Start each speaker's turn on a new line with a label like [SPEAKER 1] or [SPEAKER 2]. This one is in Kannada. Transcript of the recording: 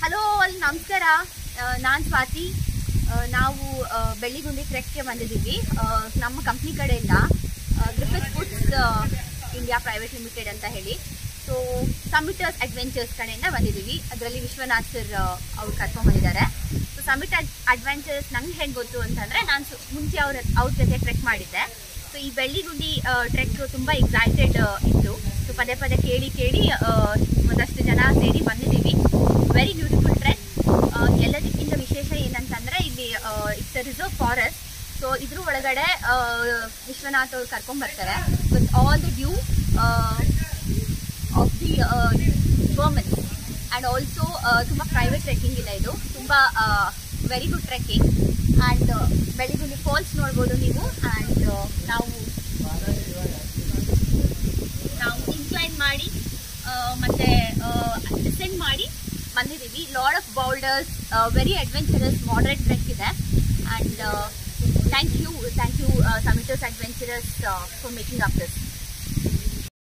[SPEAKER 1] ಹಲೋ ಅಲ್ಲಿ ನಮಸ್ಕಾರ. ನಾನು ಸ್ವಾತಿ. ನಾವು ಬೆಳ್ಳಿಗುಂಡಿ ಟ್ರೆಕ್ಗೆ ಬಂದಿದ್ದೀವಿ. ನಮ್ಮ ಕಂಪ್ನಿ ಕಡೆಯಿಂದ Griffith foods India private limited ಅಂತ ಹೇಳಿ. ಸೊ ಸಮಿಟರ್ಸ್ ಅಡ್ವೆಂಚರ್ಸ್ ಕಡೆಯಿಂದ ಬಂದಿದ್ದೀವಿ. ಅದರಲ್ಲಿ ವಿಶ್ವನಾಥ್ ಸರ್ ಅವ್ರು ಕರ್ಕೊಂಡು ಬಂದಿದ್ದಾರೆ. ಸೊ ಸಮಿಟ್ ಅಡ್ವೆಂಚರ್ಸ್ ನಂಗೆ ಹೇಗೆ ಗೊತ್ತು ಅಂತಂದರೆ, ನಾನು ಮುಂಚೆ ಅವ್ರ ಜೊತೆ ಟ್ರೆಕ್ ಮಾಡಿದ್ದೆ. ಸೊ ಈ ಬೆಳ್ಳಿಗುಂಡಿ ಟ್ರೆಕ್ ತುಂಬ ಎಕ್ಸೈಟೆಡ್ ಇತ್ತು. ಸೊ ಪದೇ ಪದೇ ಕೇಳಿ ಒಂದಷ್ಟು ಜನ ಸೇರಿ ಬಂದಿದ್ದೀವಿ. Very beautiful trek. ಎಲ್ಲದಕ್ಕಿಂತ ವಿಶೇಷ ಏನಂತಂದರೆ, ಇಲ್ಲಿ it's a reserve forest. So ಇದ್ರ ಒಳಗಡೆ ವಿಶ್ವನಾಥ್ ಅವ್ರು ಕರ್ಕೊಂಡ್ಬರ್ತಾರೆ with all the due of the government. And also ತುಂಬ ಪ್ರೈವೇಟ್ ಟ್ರೆಕ್ಕಿಂಗ್ ಇದೆ. ಇದು ತುಂಬ very good trekking. And Belligundi falls ನೋಡ್ಬೋದು ನೀವು. ಆ್ಯಂಡ್ ನಾವು ಇನ್ಕ್ಲೈನ್ ಮಾಡಿ ಮತ್ತು ಡಿಸೆಂಡ್ ಮಾಡಿ ಬಂದಿದ್ದೀವಿ. Lot of boulders, very adventurous moderate trek ಇದೆ. And thank you Summiters adventurous for making up this.